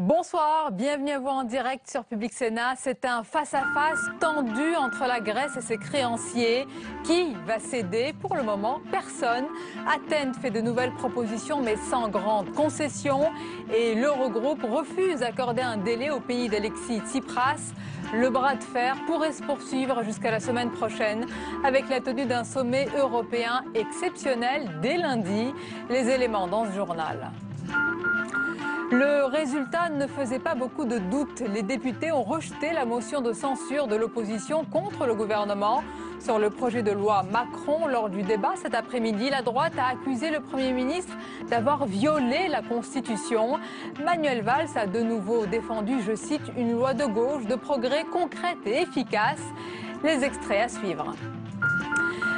Bonsoir, bienvenue à vous en direct sur Public Sénat. C'est un face-à-face tendu entre la Grèce et ses créanciers. Qui va céder? Pour le moment, personne. Athènes fait de nouvelles propositions mais sans grande concession. Et l'Eurogroupe refuse d'accorder un délai au pays d'Alexis Tsipras. Le bras de fer pourrait se poursuivre jusqu'à la semaine prochaine avec la tenue d'un sommet européen exceptionnel dès lundi. Les éléments dans ce journal. Le résultat ne faisait pas beaucoup de doute. Les députés ont rejeté la motion de censure de l'opposition contre le gouvernement sur le projet de loi Macron. Lors du débat cet après-midi, la droite a accusé le Premier ministre d'avoir violé la Constitution. Manuel Valls a de nouveau défendu, je cite, une loi de gauche de progrès concrète et efficace. Les extraits à suivre.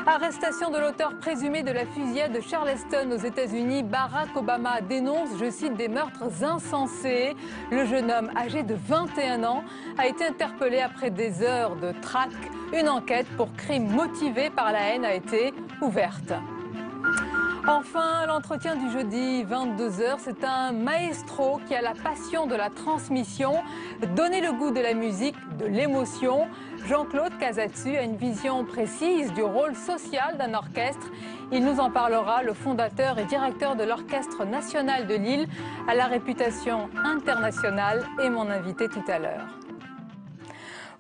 Arrestation de l'auteur présumé de la fusillade de Charleston aux États-Unis. Barack Obama dénonce, je cite, des meurtres insensés. Le jeune homme âgé de 21 ans a été interpellé après des heures de traque. Une enquête pour crime motivé par la haine a été ouverte. Enfin, l'entretien du jeudi 22h, c'est un maestro qui a la passion de la transmission, donner le goût de la musique, de l'émotion. Jean-Claude Casatsu a une vision précise du rôle social d'un orchestre. Il nous en parlera, le fondateur et directeur de l'Orchestre national de Lille, à la réputation internationale, est mon invité tout à l'heure.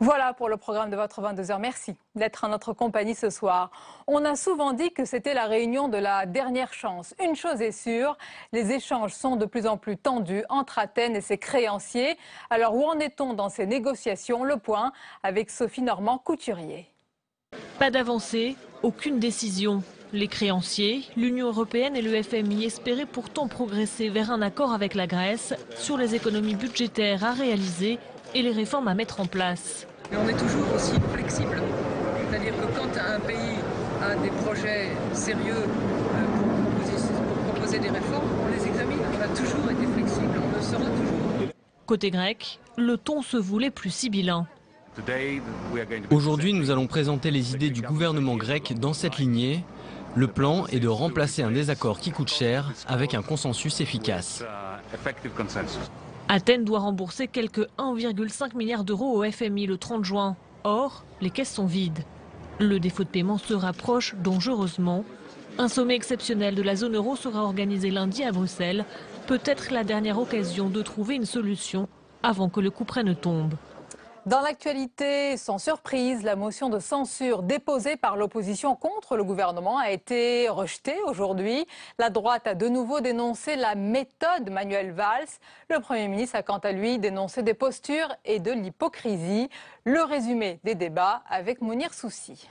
Voilà pour le programme de votre 22h. Merci d'être en notre compagnie ce soir. On a souvent dit que c'était la réunion de la dernière chance. Une chose est sûre, les échanges sont de plus en plus tendus entre Athènes et ses créanciers. Alors où en est-on dans ces négociations? Le point avec Sophie Normand-Couturier. Pas d'avancée, aucune décision. Les créanciers, l'Union européenne et le FMI espéraient pourtant progresser vers un accord avec la Grèce sur les économies budgétaires à réaliser et les réformes à mettre en place. Mais on est toujours aussi flexible. C'est-à-dire que quand un pays a des projets sérieux pour proposer des réformes, on les examine. On a toujours été flexible, on le sera toujours. Côté grec, le ton se voulait plus sibyllin. Aujourd'hui, nous allons présenter les idées du gouvernement grec dans cette lignée. Le plan est de remplacer un désaccord qui coûte cher avec un consensus efficace. Athènes doit rembourser quelques 1,5 milliard d'euros au FMI le 30 juin. Or, les caisses sont vides. Le défaut de paiement se rapproche dangereusement. Un sommet exceptionnel de la zone euro sera organisé lundi à Bruxelles. Peut-être la dernière occasion de trouver une solution avant que le couperet ne tombe. Dans l'actualité, sans surprise, la motion de censure déposée par l'opposition contre le gouvernement a été rejetée aujourd'hui. La droite a de nouveau dénoncé la méthode Manuel Valls. Le Premier ministre a quant à lui dénoncé des postures et de l'hypocrisie. Le résumé des débats avec Mounir Soussi.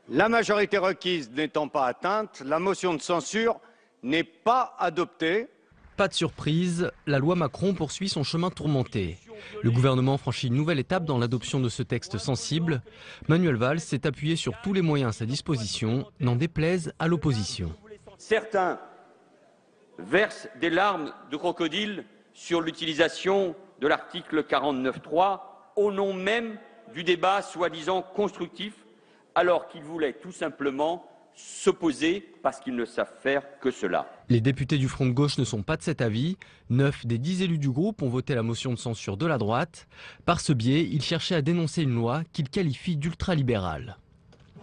La majorité requise n'étant pas atteinte, la motion de censure n'est pas adoptée. Pas de surprise, la loi Macron poursuit son chemin tourmenté. Le gouvernement franchit une nouvelle étape dans l'adoption de ce texte sensible. Manuel Valls s'est appuyé sur tous les moyens à sa disposition, n'en déplaise à l'opposition. Certains versent des larmes de crocodile sur l'utilisation de l'article 49.3 au nom même du débat soi-disant constructif, alors qu'ils voulaient tout simplement s'opposer parce qu'ils ne savent faire que cela. Les députés du Front de gauche ne sont pas de cet avis. 9 des 10 élus du groupe ont voté la motion de censure de la droite. Par ce biais, ils cherchaient à dénoncer une loi qu'ils qualifient d'ultralibérale.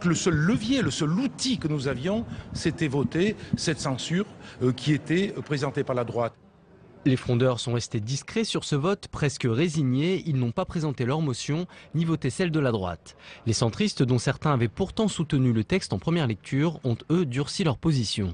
Le seul levier, le seul outil que nous avions, c'était voter cette censure qui était présentée par la droite. Les frondeurs sont restés discrets sur ce vote, presque résignés. Ils n'ont pas présenté leur motion, ni voté celle de la droite. Les centristes, dont certains avaient pourtant soutenu le texte en première lecture, ont eux durci leur position.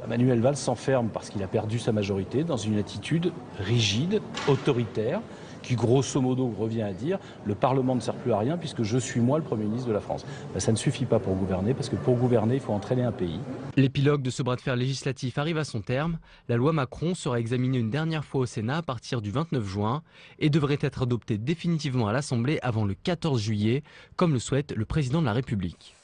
Manuel Valls s'enferme parce qu'il a perdu sa majorité dans une attitude rigide, autoritaire, qui grosso modo revient à dire le Parlement ne sert plus à rien puisque je suis moi le Premier ministre de la France. Ça ne suffit pas pour gouverner parce que pour gouverner il faut entraîner un pays. L'épilogue de ce bras de fer législatif arrive à son terme. La loi Macron sera examinée une dernière fois au Sénat à partir du 29 juin et devrait être adoptée définitivement à l'Assemblée avant le 14 juillet, comme le souhaite le président de la République.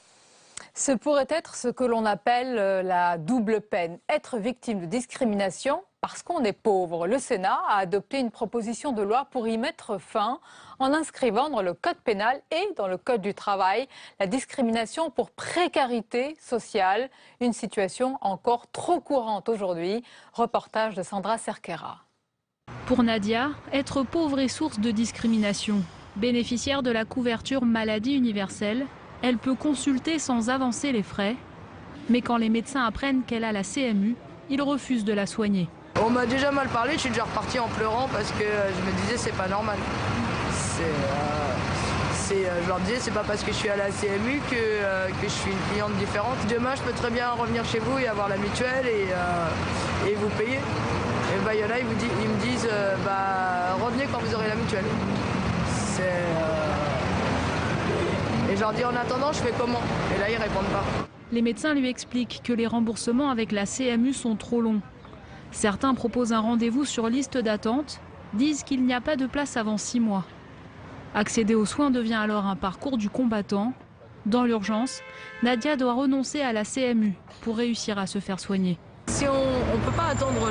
Ce pourrait être ce que l'on appelle la double peine. Être victime de discrimination parce qu'on est pauvre. Le Sénat a adopté une proposition de loi pour y mettre fin en inscrivant dans le code pénal et dans le code du travail la discrimination pour précarité sociale. Une situation encore trop courante aujourd'hui. Reportage de Sandra Cerquera. Pour Nadia, être pauvre est source de discrimination. Bénéficiaire de la couverture maladie universelle, elle peut consulter sans avancer les frais. Mais quand les médecins apprennent qu'elle a la CMU, ils refusent de la soigner. On m'a déjà mal parlé, je suis déjà reparti en pleurant parce que je me disais c'est pas normal. Je leur disais c'est pas parce que je suis à la CMU que je suis une cliente différente. Demain je peux très bien revenir chez vous et avoir la mutuelle et vous payer. Et bah, y en a, ils me disent revenez quand vous aurez la mutuelle. Et je leur dis en attendant je fais comment? Et là ils répondent pas. Les médecins lui expliquent que les remboursements avec la CMU sont trop longs. Certains proposent un rendez-vous sur liste d'attente, disent qu'il n'y a pas de place avant 6 mois. Accéder aux soins devient alors un parcours du combattant. Dans l'urgence, Nadia doit renoncer à la CMU pour réussir à se faire soigner. Si on ne peut pas attendre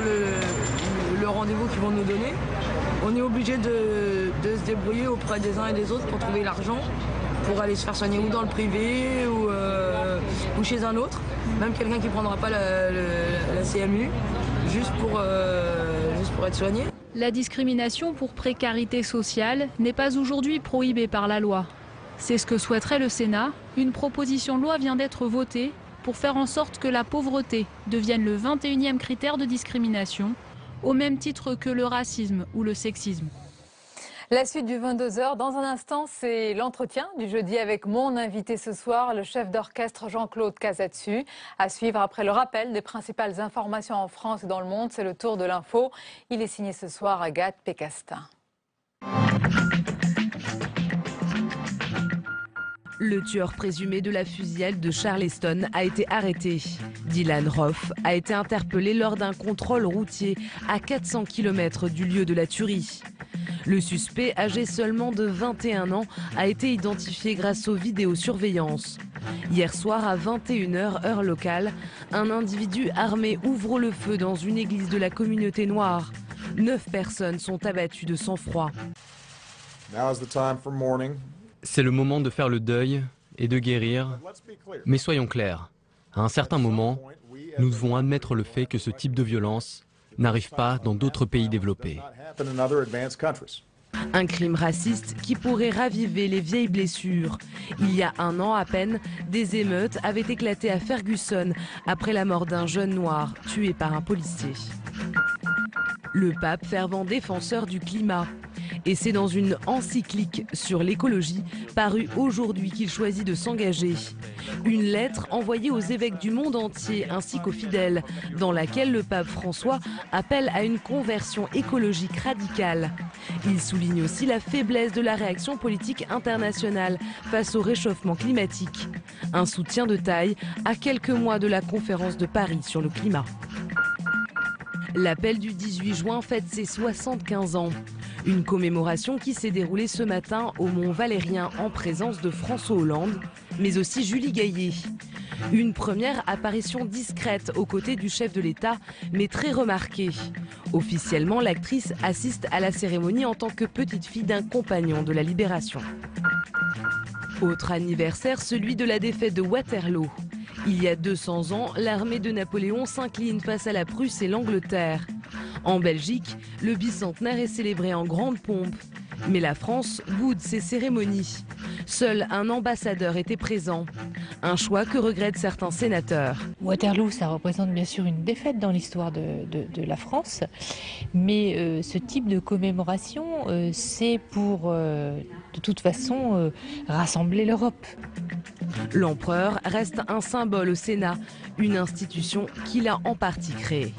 le rendez-vous qu'ils vont nous donner, on est obligé de se débrouiller auprès des uns et des autres pour trouver l'argent, pour aller se faire soigner ou dans le privé ou chez un autre, même quelqu'un qui ne prendra pas la CMU, juste pour être soigné. La discrimination pour précarité sociale n'est pas aujourd'hui prohibée par la loi. C'est ce que souhaiterait le Sénat. Une proposition de loi vient d'être votée pour faire en sorte que la pauvreté devienne le 21e critère de discrimination, au même titre que le racisme ou le sexisme. La suite du 22h, dans un instant, c'est l'entretien du jeudi avec mon invité ce soir, le chef d'orchestre Jean-Claude Casatsu. À suivre après le rappel des principales informations en France et dans le monde, c'est le tour de l'info. Il est signé ce soir Agathe Pécastin. Le tueur présumé de la fusillade de Charleston a été arrêté. Dylan Roof a été interpellé lors d'un contrôle routier à 400 km du lieu de la tuerie. Le suspect, âgé seulement de 21 ans, a été identifié grâce aux vidéosurveillances. Hier soir à 21h, heure locale, un individu armé ouvre le feu dans une église de la communauté noire. 9 personnes sont abattues de sang-froid. C'est le moment de faire le deuil et de guérir. Mais soyons clairs, à un certain moment, nous devons admettre le fait que ce type de violence n'arrive pas dans d'autres pays développés. Un crime raciste qui pourrait raviver les vieilles blessures. Il y a 1 an à peine, des émeutes avaient éclaté à Ferguson après la mort d'un jeune noir tué par un policier. Le pape, fervent défenseur du climat. Et c'est dans une encyclique sur l'écologie parue aujourd'hui qu'il choisit de s'engager. Une lettre envoyée aux évêques du monde entier ainsi qu'aux fidèles, dans laquelle le pape François appelle à une conversion écologique radicale. Il souligne aussi la faiblesse de la réaction politique internationale face au réchauffement climatique. Un soutien de taille à quelques mois de la conférence de Paris sur le climat. L'appel du 18 juin fête ses 75 ans. Une commémoration qui s'est déroulée ce matin au Mont Valérien en présence de François Hollande, mais aussi Julie Gaillet. Une première apparition discrète aux côtés du chef de l'État, mais très remarquée. Officiellement, l'actrice assiste à la cérémonie en tant que petite fille d'un compagnon de la Libération. Autre anniversaire, celui de la défaite de Waterloo. Il y a 200 ans, l'armée de Napoléon s'incline face à la Prusse et l'Angleterre. En Belgique, le bicentenaire est célébré en grande pompe. Mais la France boude ces cérémonies. Seul un ambassadeur était présent. Un choix que regrettent certains sénateurs. Waterloo, ça représente bien sûr une défaite dans l'histoire de la France. Mais ce type de commémoration, c'est pour, de toute façon, rassembler l'Europe. L'empereur reste un symbole au Sénat, une institution qu'il a en partie créée.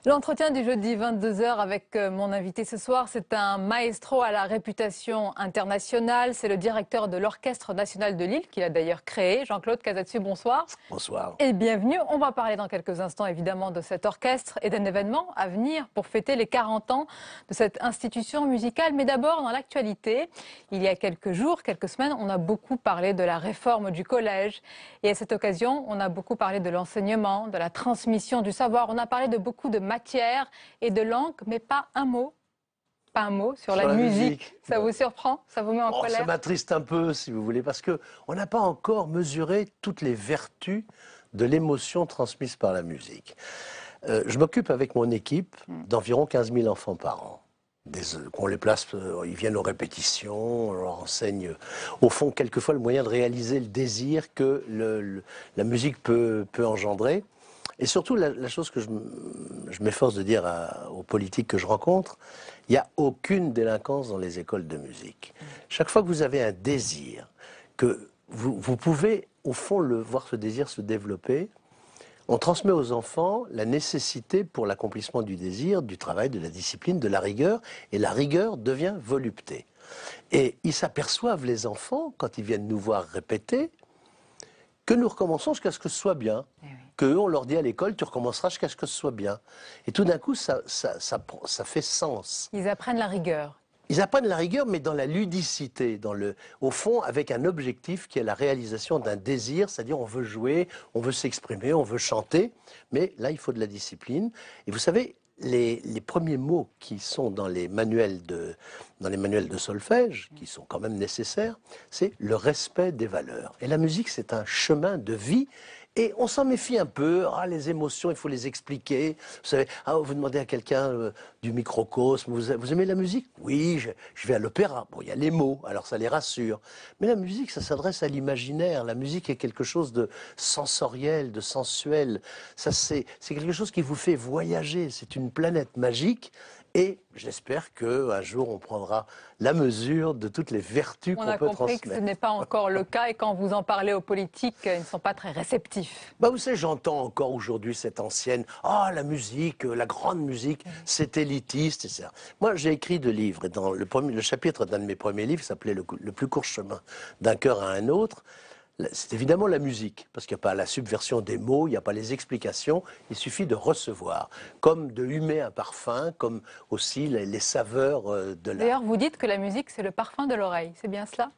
L'entretien du jeudi 22h avec mon invité ce soir, c'est un maestro à la réputation internationale. C'est le directeur de l'Orchestre national de Lille, qu'il a d'ailleurs créé. Jean-Claude Casatsu, bonsoir. Bonsoir. Et bienvenue. On va parler dans quelques instants évidemment de cet orchestre et d'un événement à venir pour fêter les 40 ans de cette institution musicale. Mais d'abord, dans l'actualité, il y a quelques jours, quelques semaines, on a beaucoup parlé de la réforme du collège. Et à cette occasion, on a beaucoup parlé de l'enseignement, de la transmission du savoir. On a parlé de beaucoup de matière et de langue, mais pas un mot sur la musique. Ça vous surprend? Ça vous met en colère? Ça m'attriste un peu, si vous voulez, parce qu'on n'a pas encore mesuré toutes les vertus de l'émotion transmise par la musique. Je m'occupe avec mon équipe d'environ 15 000 enfants par an. Qu'on les place, ils viennent aux répétitions, on leur enseigne, au fond, quelquefois, le moyen de réaliser le désir que la musique peut engendrer. Et surtout, la chose que je m'efforce de dire aux politiques que je rencontre, il n'y a aucune délinquance dans les écoles de musique. Chaque fois que vous avez un désir, que vous pouvez, au fond, voir ce désir se développer, on transmet aux enfants la nécessité pour l'accomplissement du désir, du travail, de la discipline, de la rigueur, et la rigueur devient volupté. Et ils s'aperçoivent, les enfants, quand ils viennent nous voir répéter, que nous recommençons jusqu'à ce que ce soit bien. Qu'eux, on leur dit à l'école, tu recommenceras jusqu'à ce que ce soit bien. Et tout d'un coup, ça fait sens. Ils apprennent la rigueur. Ils apprennent la rigueur, mais dans la ludicité, au fond, avec un objectif qui est la réalisation d'un désir, c'est-à-dire on veut jouer, on veut s'exprimer, on veut chanter, mais là, il faut de la discipline. Et vous savez, les premiers mots qui sont dans les manuels de solfège, qui sont quand même nécessaires, c'est le respect des valeurs. Et la musique, c'est un chemin de vie. Et on s'en méfie un peu. Ah, les émotions, il faut les expliquer. Vous savez, vous demandez à quelqu'un du microcosme, vous aimez la musique? Oui, je vais à l'opéra. Bon, il y a les mots, alors ça les rassure. Mais la musique, ça s'adresse à l'imaginaire. La musique est quelque chose de sensoriel, de sensuel. C'est quelque chose qui vous fait voyager. C'est une planète magique. Et j'espère qu'un jour, on prendra la mesure de toutes les vertus qu'on peut transmettre. On a compris que ce n'est pas encore le cas et quand vous en parlez aux politiques, ils ne sont pas très réceptifs. Vous savez, j'entends encore aujourd'hui cette ancienne « Ah, la musique, la grande musique, c'est élitiste. » etc. Moi, j'ai écrit 2 livres. Et dans le chapitre d'un de mes premiers livres, qui s'appelait « Le plus court chemin d'un cœur à un autre », c'est évidemment la musique, parce qu'il n'y a pas la subversion des mots, il n'y a pas les explications, il suffit de recevoir, comme de humer un parfum, comme aussi les saveurs de l'art. D'ailleurs, vous dites que la musique, c'est le parfum de l'oreille, c'est bien cela?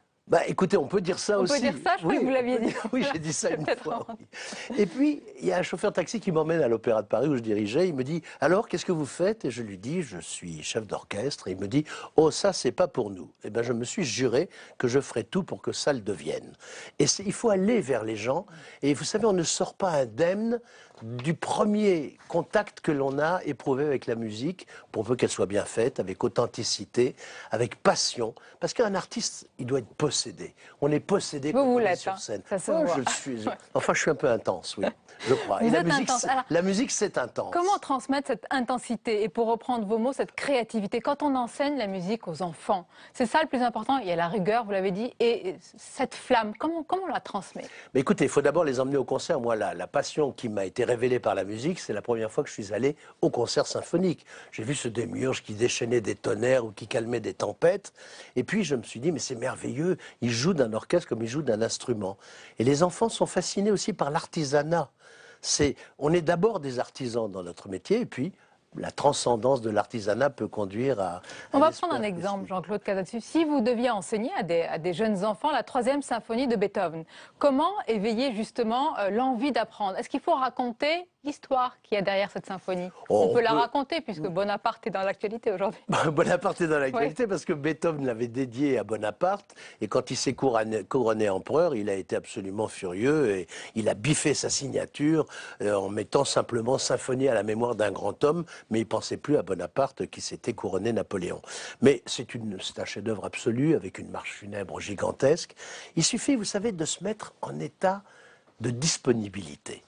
Écoutez, on peut dire ça aussi. On peut dire ça, je crois que vous l'aviez dit. Oui, j'ai dit ça une fois. Oui. Et puis, il y a un chauffeur taxi qui m'emmène à l'Opéra de Paris où je dirigeais. Il me dit, alors, qu'est-ce que vous faites? Et je lui dis, je suis chef d'orchestre. Et il me dit, oh, ça, c'est pas pour nous. Eh bien, je me suis juré que je ferai tout pour que ça le devienne. Et il faut aller vers les gens. Et vous savez, on ne sort pas indemne du premier contact que l'on a éprouvé avec la musique, pour peu qu'elle soit bien faite, avec authenticité, avec passion. Parce qu'un artiste, il doit être possédé. On est possédé quand on est sur scène. Ça se voit. Je le suis. Enfin, je suis un peu intense, oui, je crois. Et la musique, c'est intense. Comment transmettre cette intensité et, pour reprendre vos mots, cette créativité quand on enseigne la musique aux enfants? C'est ça le plus important. Il y a la rigueur, vous l'avez dit, et cette flamme, comment on la transmet? Mais écoutez, il faut d'abord les emmener au concert. Moi, la passion qui m'a été révélée par la musique, c'est la première fois que je suis allé au concert symphonique. J'ai vu ce démiurge qui déchaînait des tonnerres ou qui calmait des tempêtes. Et puis, je me suis dit, mais c'est merveilleux, il joue d'un orchestre comme il joue d'un instrument. Et les enfants sont fascinés aussi par l'artisanat. On est d'abord des artisans dans notre métier, et puis la transcendance de l'artisanat peut conduire à... On va prendre un exemple, Jean-Claude Casadesus. Si vous deviez enseigner à des jeunes enfants la 3e symphonie de Beethoven, comment éveiller justement l'envie d'apprendre? Est-ce qu'il faut raconter l'histoire qu'il y a derrière cette symphonie? On peut la raconter, puisque Bonaparte est dans l'actualité aujourd'hui. Bonaparte est dans l'actualité, parce que Beethoven l'avait dédié à Bonaparte, et quand il s'est couronné empereur, il a été absolument furieux, et il a biffé sa signature en mettant simplement symphonie à la mémoire d'un grand homme, mais il ne pensait plus à Bonaparte qui s'était couronné Napoléon. Mais c'est un chef-d'œuvre absolu, avec une marche funèbre gigantesque. Il suffit, vous savez, de se mettre en état de disponibilité.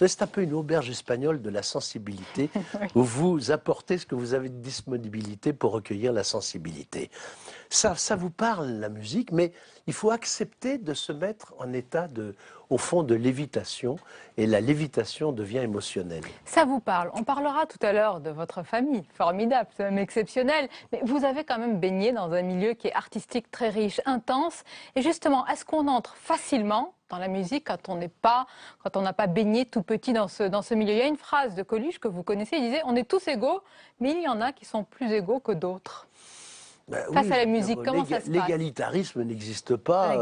C'est un peu une auberge espagnole de la sensibilité, où vous apportez ce que vous avez de disponibilité pour recueillir la sensibilité. Ça vous parle, la musique, mais il faut accepter de se mettre en état au fond de lévitation, et la lévitation devient émotionnelle. Ça vous parle. On parlera tout à l'heure de votre famille, formidable, c'est même exceptionnel, mais vous avez quand même baigné dans un milieu qui est artistique très riche, intense, et justement, est-ce qu'on entre facilement dans la musique quand on n'a pas baigné tout petit dans ce milieu? Il y a une phrase de Coluche que vous connaissez, il disait « On est tous égaux, mais il y en a qui sont plus égaux que d'autres ». face à la musique, comment ça se passe? L'égalitarisme n'existe pas,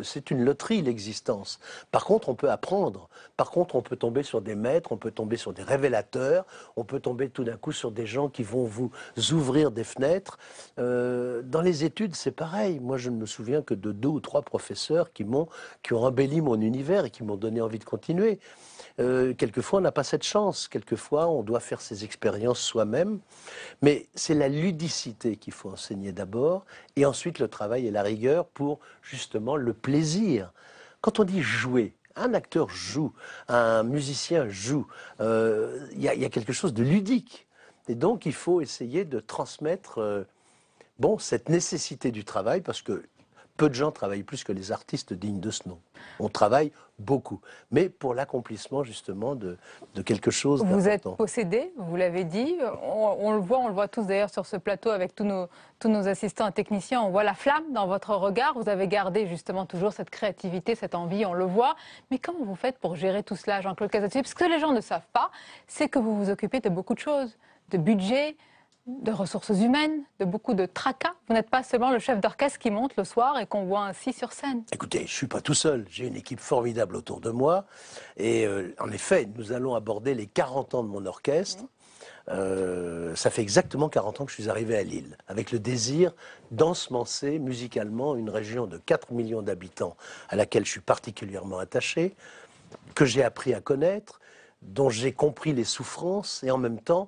c'est une loterie l'existence. Par contre, on peut apprendre. Par contre, on peut tomber sur des maîtres, on peut tomber sur des révélateurs, on peut tomber tout d'un coup sur des gens qui vont vous ouvrir des fenêtres. Dans les études, c'est pareil. Moi, je ne me souviens que de 2 ou 3 professeurs qui ont embelli mon univers et qui m'ont donné envie de continuer. Quelquefois, on n'a pas cette chance. Quelquefois, on doit faire ses expériences soi-même. Mais c'est la ludicité qu'il faut enseigner d'abord, et ensuite le travail et la rigueur pour justement le plaisir. Quand on dit jouer, un acteur joue, un musicien joue, il y a quelque chose de ludique. Et donc, il faut essayer de transmettre cette nécessité du travail, parce que peu de gens travaillent plus que les artistes dignes de ce nom. On travaille beaucoup, mais pour l'accomplissement justement de quelque chose d'important. Vous êtes possédé, vous l'avez dit. On le voit tous d'ailleurs sur ce plateau avec tous nos assistants et techniciens. On voit la flamme dans votre regard. Vous avez gardé justement toujours cette créativité, cette envie, on le voit. Mais comment vous faites pour gérer tout cela, Jean-Claude Casadesus? Parce que les gens ne savent pas, c'est que vous vous occupez de beaucoup de choses, de budget, de ressources humaines, de beaucoup de tracas. Vous n'êtes pas seulement le chef d'orchestre qui monte le soir et qu'on voit ainsi sur scène. Écoutez, je ne suis pas tout seul. J'ai une équipe formidable autour de moi. Et en effet, nous allons aborder les 40 ans de mon orchestre. Ça fait exactement 40 ans que je suis arrivé à Lille, avec le désir d'ensemencer musicalement une région de 4 millions d'habitants à laquelle je suis particulièrement attaché, que j'ai appris à connaître, dont j'ai compris les souffrances et en même temps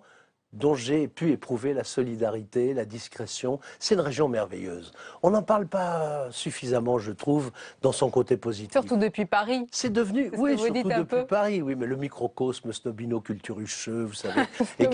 dont j'ai pu éprouver la solidarité, la discrétion. C'est une région merveilleuse. On n'en parle pas suffisamment, je trouve, dans son côté positif. Surtout depuis Paris. C'est devenu, oui, surtout depuis Paris, oui, mais le microcosme snobino-culturucheux, vous savez, et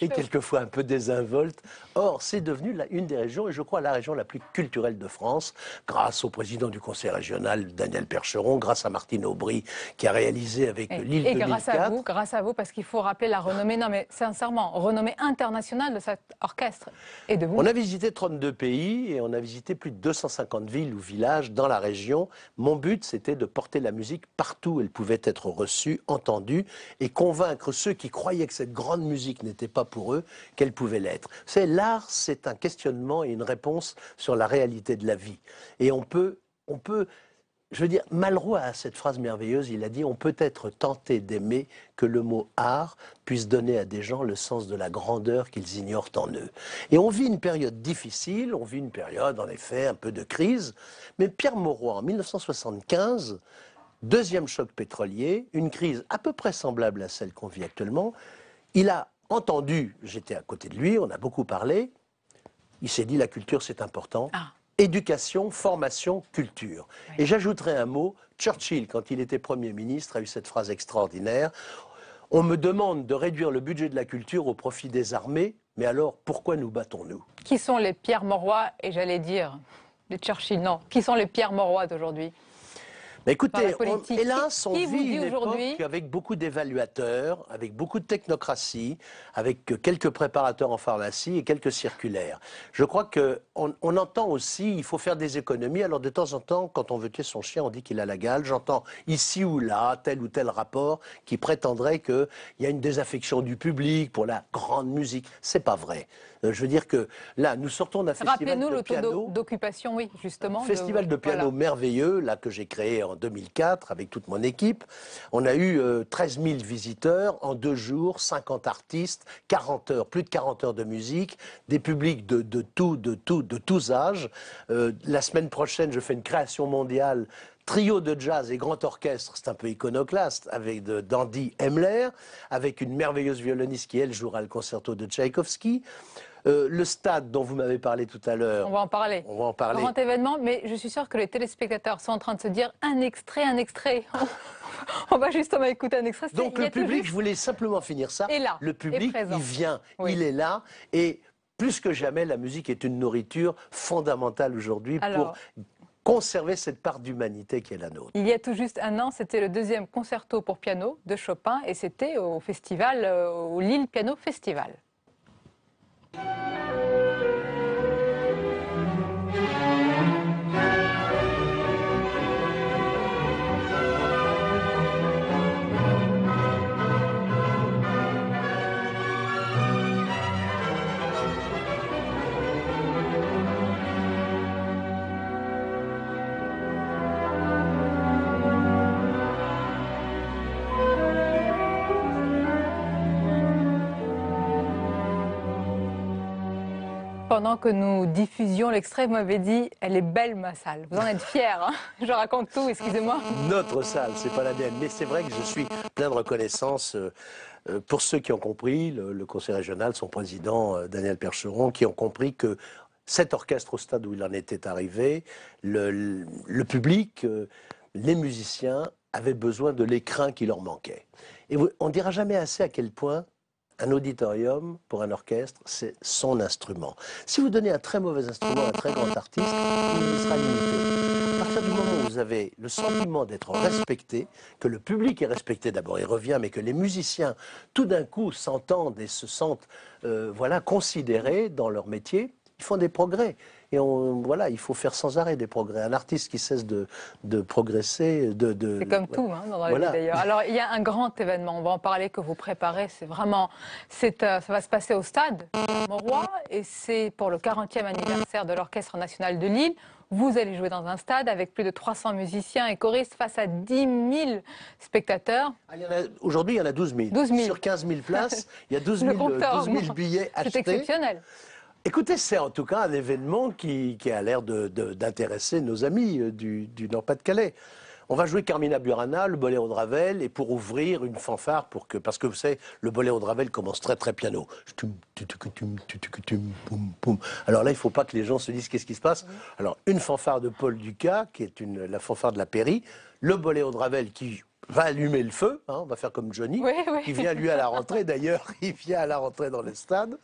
quelquefois un peu désinvolte. Or, c'est devenu une des régions, et je crois la région la plus culturelle de France, grâce au président du conseil régional, Daniel Percheron, grâce à Martine Aubry, qui a réalisé avec Lille 2004. Et grâce à vous, parce qu'il faut rappeler la renommée, non mais sincèrement, renommée internationale de cet orchestre et de vous. On a visité 32 pays et on a visité plus de 250 villes ou villages dans la région. Mon but, c'était de porter la musique partout où elle pouvait être reçue, entendue, et convaincre ceux qui croyaient que cette grande musique n'était pas pour eux, qu'elle pouvait l'être. L'art, c'est un questionnement et une réponse sur la réalité de la vie. Et on peut, je veux dire, Malraux a cette phrase merveilleuse, il a dit « On peut être tenté d'aimer que le mot art puisse donner à des gens le sens de la grandeur qu'ils ignorent en eux. » Et on vit une période difficile, on vit une période en effet un peu de crise, mais Pierre Mauroy, en 1975, deuxième choc pétrolier, une crise à peu près semblable à celle qu'on vit actuellement, il a entendu, j'étais à côté de lui, on a beaucoup parlé, il s'est dit « La culture c'est important ». Éducation, formation, culture. Oui. Et j'ajouterai un mot, Churchill, quand il était Premier ministre, a eu cette phrase extraordinaire. On me demande de réduire le budget de la culture au profit des armées, mais alors pourquoi nous battons-nous? Qui sont les Pierre Mauroy, et j'allais dire, les Churchill, non, qui sont les Pierre Mauroy d'aujourd'hui? Mais écoutez, hélas, on vit une époque avec beaucoup d'évaluateurs, avec beaucoup de technocratie, avec quelques préparateurs en pharmacie et quelques circulaires. Je crois qu'on entend aussi, il faut faire des économies. Alors de temps en temps, quand on veut tuer son chien, on dit qu'il a la gale. J'entends ici ou là, tel ou tel rapport qui prétendrait qu'il y a une désaffection du public pour la grande musique. C'est pas vrai. Je veux dire que là, nous sortons d'un festival de piano. Rappelez-nous le taux d'occupation, oui, justement. Festival de piano merveilleux, là, que j'ai créé en 2004 avec toute mon équipe. On a eu 13 000 visiteurs en 2 jours, 50 artistes, 40 heures, plus de 40 heures de musique, des publics de tous âges. La semaine prochaine, je fais une création mondiale. Trio de jazz et grand orchestre, c'est un peu iconoclaste, avec d'Andy Hemler, avec une merveilleuse violoniste qui, elle, jouera le concerto de Tchaïkovski. Le stade dont vous m'avez parlé tout à l'heure. On va en parler. On va en parler. Grand événement, mais je suis sûre que les téléspectateurs sont en train de se dire un extrait. On va justement écouter un extrait. Donc le public, je voulais simplement finir ça. Et là, le public, il vient, il est là, et plus que jamais, la musique est une nourriture fondamentale aujourd'hui pour conserver cette part d'humanité qui est la nôtre. Il y a tout juste un an, c'était le 2e concerto pour piano de Chopin et c'était au festival, au Lille Piano Festival. pendant que nous diffusions l'extrait, vous m'avez dit « Elle est belle, ma salle ». Vous en êtes fiers, hein? Je raconte tout, excusez-moi. Notre salle, c'est pas la mienne. Mais c'est vrai que je suis plein de reconnaissance pour ceux qui ont compris, le conseil régional, son président Daniel Percheron, qui ont compris que cet orchestre, au stade où il en était arrivé, le public, les musiciens avaient besoin de l'écrin qui leur manquait. Et on ne dira jamais assez à quel point un auditorium, pour un orchestre, c'est son instrument. Si vous donnez un très mauvais instrument à un très grand artiste, il sera limité. À partir du moment où vous avez le sentiment d'être respecté, que le public est respecté d'abord, il revient, mais que les musiciens, tout d'un coup, s'entendent et se sentent voilà, considérés dans leur métier, ils font des progrès. Et voilà, il faut faire sans arrêt des progrès. Un artiste qui cesse de progresser, c'est comme tout, hein, dans la vie d'ailleurs. Alors, il y a un grand événement, on va en parler, que vous préparez. C'est vraiment, ça va se passer au stade Mauroy, et c'est pour le 40e anniversaire de l'Orchestre national de Lille. Vous allez jouer dans un stade avec plus de 300 musiciens et choristes face à 10 000 spectateurs. Aujourd'hui, il y en a 12 000. 12 000. Sur 15 000 places, il y a 12 000 billets achetés. C'est exceptionnel. Écoutez, c'est en tout cas un événement qui a l'air d'intéresser nos amis du Nord-Pas-de-Calais. On va jouer Carmina Burana, le boléro de Ravel, et pour ouvrir une fanfare, parce que vous savez, le boléro de Ravel commence très très piano. Alors là, il ne faut pas que les gens se disent qu'est-ce qui se passe. Alors, une fanfare de Paul Dukas, qui est la fanfare de la Pairie, le boléro de Ravel qui va allumer le feu, hein, on va faire comme Johnny, qui vient lui à la rentrée d'ailleurs, il vient à la rentrée dans le stade.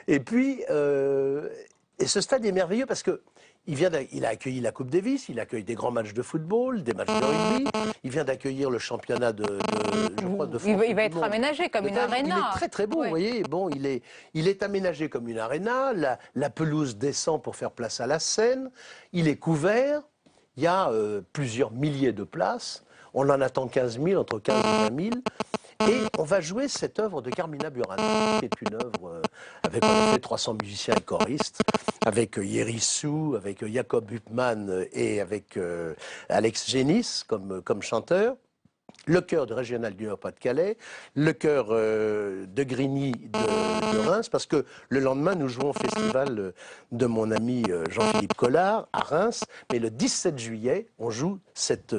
Et puis, et ce stade est merveilleux parce que il a accueilli la Coupe Davis, il accueille des grands matchs de football, des matchs de rugby, il vient d'accueillir le championnat de France. Il va être aménagé comme une aréna. Il est très très beau, vous voyez. Bon, il est aménagé comme une aréna, la pelouse descend pour faire place à la scène, il est couvert, il y a plusieurs milliers de places, on en attend 15 000, entre 15 et 20 000. Et on va jouer cette œuvre de Carmina Burana, qui est une œuvre avec en effet 300 musiciens et choristes, avec Yeri Sou, avec Jacob Hupman et avec Alex Génis comme chanteur. Le chœur de Régional du Nord-Pas-de-Calais, le chœur de Grigny de Reims, parce que le lendemain, nous jouons au festival de mon ami Jean-Philippe Collard à Reims, mais le 17 juillet, on joue cette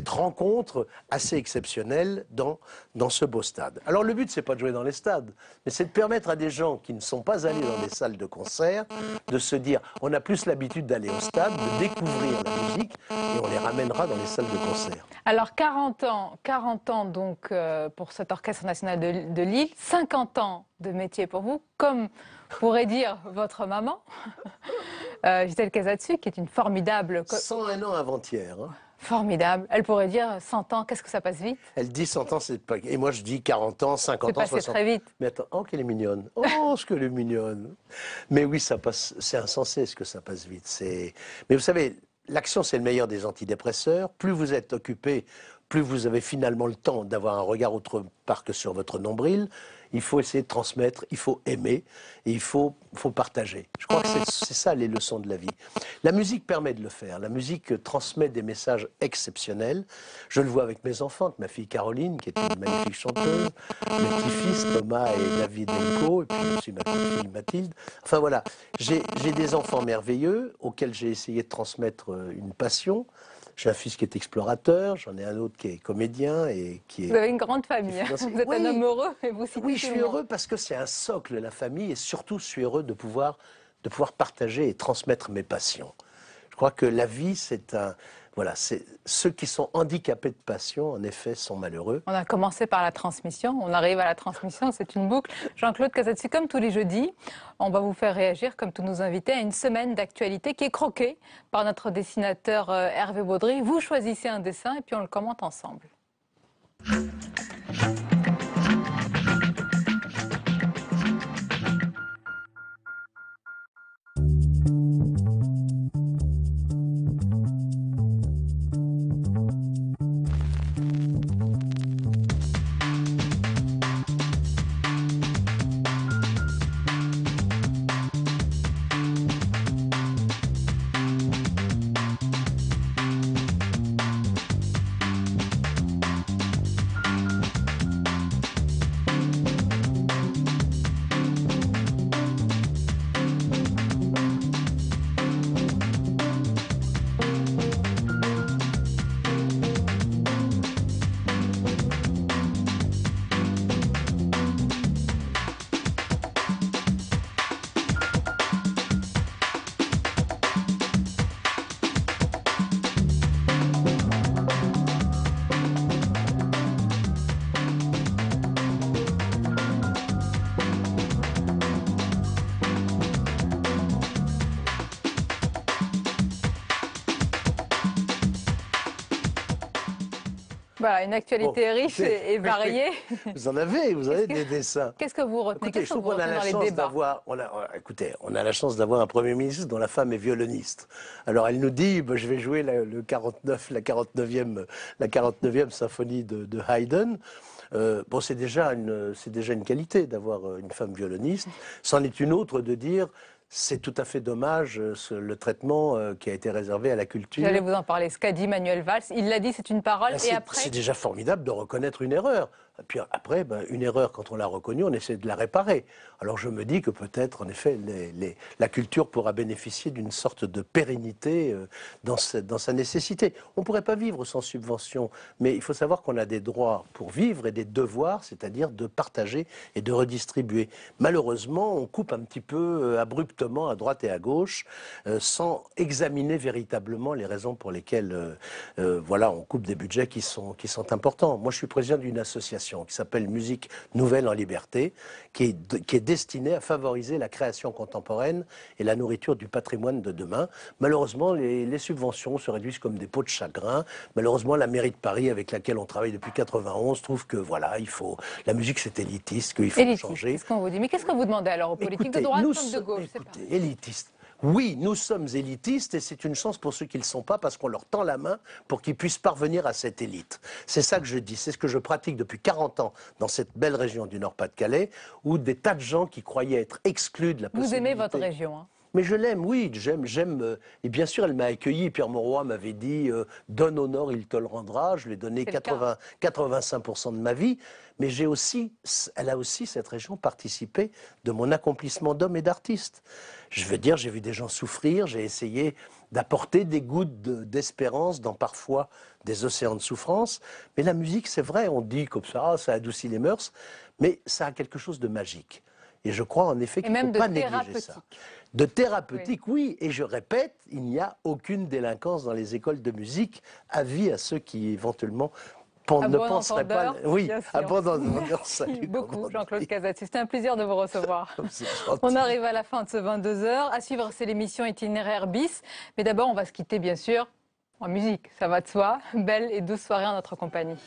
rencontre assez exceptionnelle dans ce beau stade. Alors le but, c'est pas de jouer dans les stades, mais c'est de permettre à des gens qui ne sont pas allés dans des salles de concert de se dire, on a plus l'habitude d'aller au stade, de découvrir la musique, et on les ramènera dans les salles de concert. Alors 40 ans donc pour cet Orchestre national de Lille, 50 ans de métier pour vous, comme pourrait dire votre maman, Gisèle Casatsu, qui est une formidable... 101 ans avant-hier. Hein. Formidable. Elle pourrait dire 100 ans, qu'est-ce que ça passe vite? Elle dit 100 ans, c'est pas... Et moi je dis 40 ans, 50 ans, 60 ans. C'est passé très vite. Mais attends, oh qu'elle est mignonne. Oh, ce qu'elle est mignonne. Mais oui, ça passe, c'est insensé ce que ça passe vite. Mais vous savez, l'action c'est le meilleur des antidépresseurs. Plus vous êtes occupé, plus vous avez finalement le temps d'avoir un regard autre part que sur votre nombril. Il faut essayer de transmettre, il faut aimer et il faut partager. Je crois que c'est ça les leçons de la vie. La musique permet de le faire. La musique transmet des messages exceptionnels. Je le vois avec mes enfants, avec ma fille Caroline, qui est une magnifique chanteuse, mes petits-fils Thomas et David Enco, et puis aussi ma petite fille Mathilde. Enfin voilà, j'ai des enfants merveilleux auxquels j'ai essayé de transmettre une passion. J'ai un fils qui est explorateur, j'en ai un autre qui est comédien et qui est... Vous avez une grande famille, hein. Vous êtes un homme heureux et vous citez Oui, je suis heureux parce que c'est un socle, la famille, et surtout je suis heureux de pouvoir partager et transmettre mes passions. Je crois que la vie, c'est un... Voilà, ceux qui sont handicapés de passion, en effet, sont malheureux. On a commencé par la transmission, on arrive à la transmission, c'est une boucle. Jean-Claude Casatsu, comme tous les jeudis, on va vous faire réagir, comme tous nos invités, à une semaine d'actualité qui est croquée par notre dessinateur Hervé Baudry. Vous choisissez un dessin et puis on le commente ensemble. Voilà, une actualité riche et variée. Vous en avez, des dessins. Qu'est-ce que vous retenez? Écoutez, je trouve qu'on a la chance d'avoir, on a la chance d'avoir un Premier ministre dont la femme est violoniste. Alors elle nous dit, je vais jouer la 49e symphonie de Haydn. Bon, c'est déjà une qualité d'avoir une femme violoniste. C'en est une autre de dire, c'est tout à fait dommage le traitement qui a été réservé à la culture. J'allais vous en parler. Ce qu'a dit Manuel Valls, il l'a dit, c'est une parole. Et après, c'est déjà formidable de reconnaître une erreur. Et puis après, une erreur, quand on l'a reconnue, on essaie de la réparer. Alors je me dis que peut-être, en effet, la culture pourra bénéficier d'une sorte de pérennité dans sa nécessité. On ne pourrait pas vivre sans subvention, mais il faut savoir qu'on a des droits pour vivre et des devoirs, c'est-à-dire de partager et de redistribuer. Malheureusement, on coupe un petit peu abruptement à droite et à gauche, sans examiner véritablement les raisons pour lesquelles on coupe des budgets qui sont importants. Moi, je suis président d'une association qui s'appelle Musique Nouvelle en Liberté, qui est destinée à favoriser la création contemporaine et la nourriture du patrimoine de demain. Malheureusement, les subventions se réduisent comme des pots de chagrin. Malheureusement, la mairie de Paris, avec laquelle on travaille depuis 91, trouve que la musique c'est élitiste, qu'il faut changer. C'est ce qu'on vous dit. Mais qu'est-ce que vous demandez alors aux politiques de droite comme de gauche? Élitiste. Oui, nous sommes élitistes et c'est une chance pour ceux qui ne le sont pas parce qu'on leur tend la main pour qu'ils puissent parvenir à cette élite. C'est ça que je dis, c'est ce que je pratique depuis 40 ans dans cette belle région du Nord-Pas-de-Calais où des tas de gens qui croyaient être exclus de la possibilité... Vous aimez votre région, hein? Mais je l'aime, oui, j'aime. Et bien sûr, elle m'a accueilli. Pierre Mauroy m'avait dit donne au Nord, il te le rendra. Je lui ai donné 85% de ma vie. Mais elle a aussi, cette région, participé de mon accomplissement d'homme et d'artiste. Je veux dire, j'ai vu des gens souffrir, j'ai essayé d'apporter des gouttes d'espérance dans parfois des océans de souffrance. Mais la musique, c'est vrai, on dit comme ça adoucit les mœurs, mais ça a quelque chose de magique. Et je crois en effet qu'il ne faut pas négliger ça. De thérapeutique, oui. Et je répète, il n'y a aucune délinquance dans les écoles de musique. Avis à ceux qui éventuellement ne penseraient pas... Oui, à bon entendeur. Merci beaucoup, Jean-Claude Casati. C'était un plaisir de vous recevoir. On arrive à la fin de ce 22h. À suivre, c'est l'émission Itinéraire bis. Mais d'abord, on va se quitter, bien sûr, en musique. Ça va de soi. Belle et douce soirée en notre compagnie.